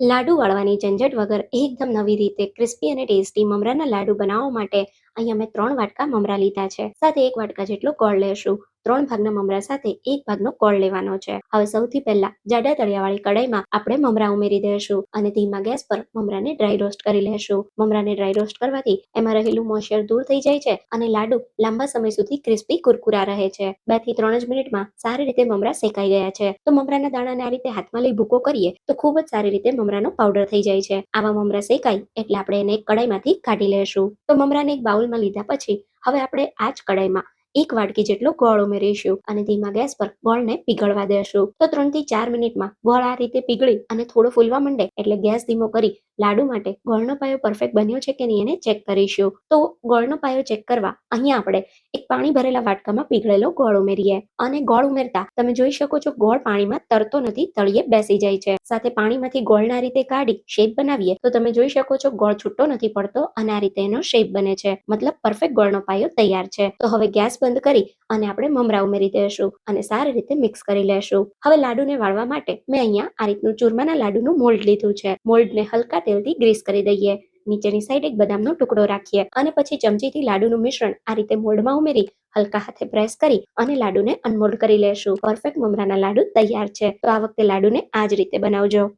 લાડુ વળવાની ઝંઝટ વગર એકદમ નવી રીતે ક્રિસ્પી અને ટેસ્ટી મમરાના લાડુ બનાવવા માટે અહીંયા મેં 3 વાટકા મમરા લીધા છે. સાથે 1 વાટકા જેટલો ગોળ લેશું. 3 ભાગના મમરા સાથે 1 ભાગનો ગોળ લેવાનો છે. હવે સૌથી પહેલા જાડા તળિયાવાળી કડાઈમાં આપણે મમરા ઉમેરી દઈશું અને ધીમા ગેસ પર મમરાને ડ્રાય રોસ્ટ કરી લેશું. મમરાને ડ્રાય રોસ્ટ કરવાથી એમાં રહેલું મોઇશ્ચર દૂર થઈ જાય છે અને લાડુ લાંબા સમય સુધી ક્રિસ્પી કુરકુરા રહે છે. 2 થી 3 જ મિનિટમાં સારી રીતે મમરા શેકાઈ ગયા છે. તો મમરાના દાણાને આ રીતે હાથમાં લઈ ભૂકો કરીએ તો ખૂબ જ સારી રીતે મમરાનો પાવડર થઈ જાય છે. આવા મમરા શેકાય એટલે આપણે એને એક કડાઈમાંથી કાઢી લેશું. તો મમરાને એક બાઉલમાં લીધા પછી હવે આપણે આ જ કડાઈમાં 1 વાટકી જેટલો ગોળ ઉમેરીશું અને ધીમા ગેસ પર ગોળને પીગળવા દેશું. તો 3 થી 4 મિનિટમાં ગોળ આ રીતે પીગળી અને થોડો ફૂલવા માંડે એટલે ગેસ ધીમો કરી લાડુ માટે ગોળનો પાયો પરફેક્ટ બન્યો છે કે નહીં એને ચેક કરીશું. તો ગોળનો પાયો ચેક કરવા અહીંયા આપણે એક પાણી ભરેલા વાટકામાં પીગળેલો ગોળ ઉમેરીએ અને ગોળ ઉમેરતા તમે જોઈ શકો છો ગોળ પાણીમાં તરતો નથી, તળિયે બેસી જાય છે. સાથે પાણીમાંથી ગોળને આ રીતે કાઢી શેપ બનાવીએ તો તમે જોઈ શકો છો ગોળ છૂટો નથી પડતો અને આ રીતે એનો શેપ બને છે. મતલબ પરફેક્ટ ગોળનો પાયો તૈયાર છે. તો હવે ગેસ બંધ કરી અને આપણે મમરા ઉમેરી દઈશું અને સારી રીતે મિક્સ કરી લેશું. હવે લાડુને વાળવા માટે મેં અહીંયા આ રીતનું ચૂરમાના લાડુનું મોલ્ડ લીધું છે. મોલ્ડને હલકા તેલથી ગ્રીસ કરી દઈએ. નીચેની સાઈડ એક બદામનો ટુકડો રાખીએ અને પછી ચમચીથી લાડુનું મિશ્રણ આ રીતે મોલ્ડમાં ઉમેરી હલકા હાથે પ્રેસ કરી અને લાડુને અનમોલ્ડ કરી લેશું. પરફેક્ટ મમરાના લાડુ તૈયાર છે. તો આ વખતે લાડુને આ જ રીતે બનાવજો.